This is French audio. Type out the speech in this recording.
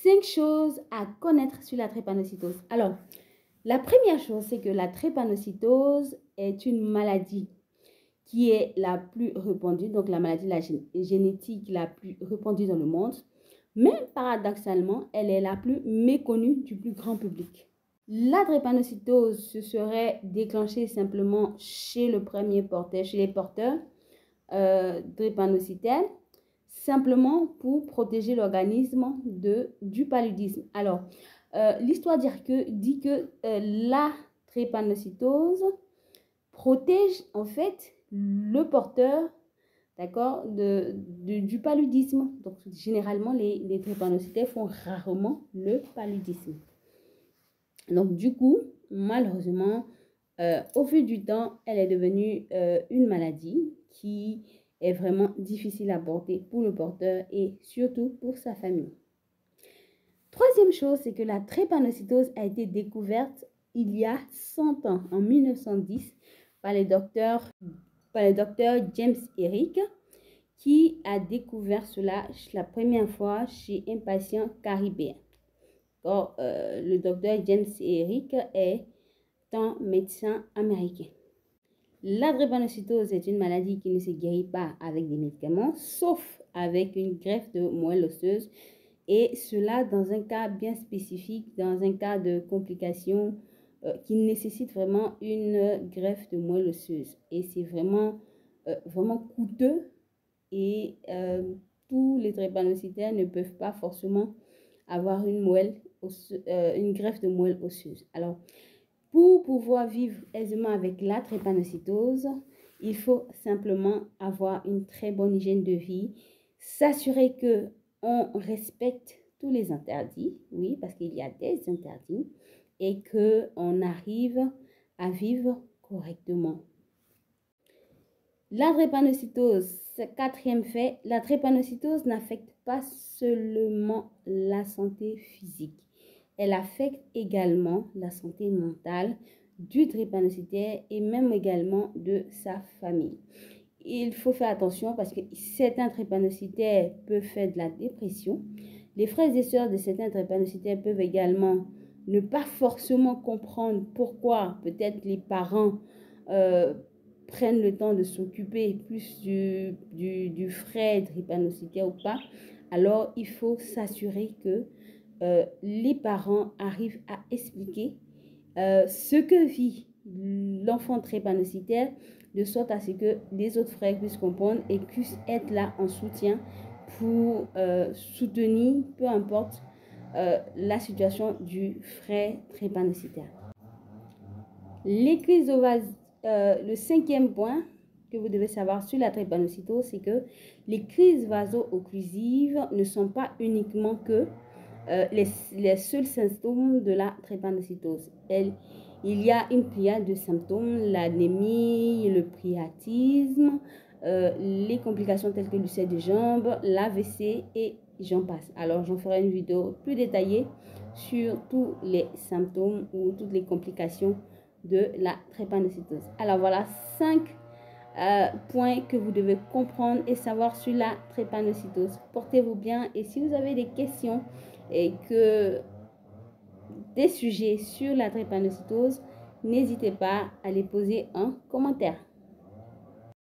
5 choses à connaître sur la drépanocytose. Alors, la première chose, c'est que la drépanocytose est une maladie qui est la plus répandue, donc la maladie génétique la plus répandue dans le monde. Mais paradoxalement, elle est la plus méconnue du plus grand public. La drépanocytose se serait déclenchée simplement chez le premier porteur, chez les porteurs drépanocytaires, simplement pour protéger l'organisme du paludisme. Alors, l'histoire dit que la drépanocytose protège en fait le porteur, d'accord, du paludisme. Donc, généralement, les drépanocytaires font rarement le paludisme. Donc, du coup, malheureusement, au fil du temps, elle est devenue une maladie qui est vraiment difficile à porter pour le porteur et surtout pour sa famille. Troisième chose, c'est que la drépanocytose a été découverte il y a 100 ans, en 1910, par le docteur James Herrick, qui a découvert cela la première fois chez un patient caribéen. Le docteur James Herrick est un médecin américain. La drépanocytose est une maladie qui ne se guérit pas avec des médicaments, sauf avec une greffe de moelle osseuse, et cela dans un cas bien spécifique, dans un cas de complications qui nécessite vraiment une greffe de moelle osseuse. Et c'est vraiment coûteux, et tous les drépanocytaires ne peuvent pas forcément avoir une greffe de moelle osseuse. Alors, pour pouvoir vivre aisément avec la drépanocytose, il faut simplement avoir une très bonne hygiène de vie, s'assurer qu'on respecte tous les interdits, oui, parce qu'il y a des interdits, et qu'on arrive à vivre correctement. La drépanocytose, quatrième fait, la drépanocytose n'affecte pas seulement la santé physique. Elle affecte également la santé mentale du drépanocytaire et même également de sa famille. Il faut faire attention parce que certains drépanocytaires peuvent faire de la dépression. Les frères et sœurs de certains drépanocytaires peuvent également ne pas forcément comprendre pourquoi peut-être les parents prennent le temps de s'occuper plus du frère drépanocytaire ou pas. Alors, il faut s'assurer que les parents arrivent à expliquer ce que vit l'enfant drépanocytaire, de sorte à ce que les autres frères puissent comprendre et puissent être là en soutien pour soutenir, peu importe la situation du frère drépanocytaire. Les crises le cinquième point que vous devez savoir sur la drépanocytose, c'est que les crises vaso-occlusives ne sont pas uniquement que les seuls symptômes de la drépanocytose. Il y a une pléiade de symptômes, l'anémie, le priatisme, les complications telles que l'ulcère de jambe, l'AVC et j'en passe. Alors, j'en ferai une vidéo plus détaillée sur tous les symptômes ou toutes les complications de la drépanocytose. Alors, voilà 5 points que vous devez comprendre et savoir sur la drépanocytose. Portez-vous bien et si vous avez des questions et des sujets sur la drépanocytose, n'hésitez pas à les poser en commentaire.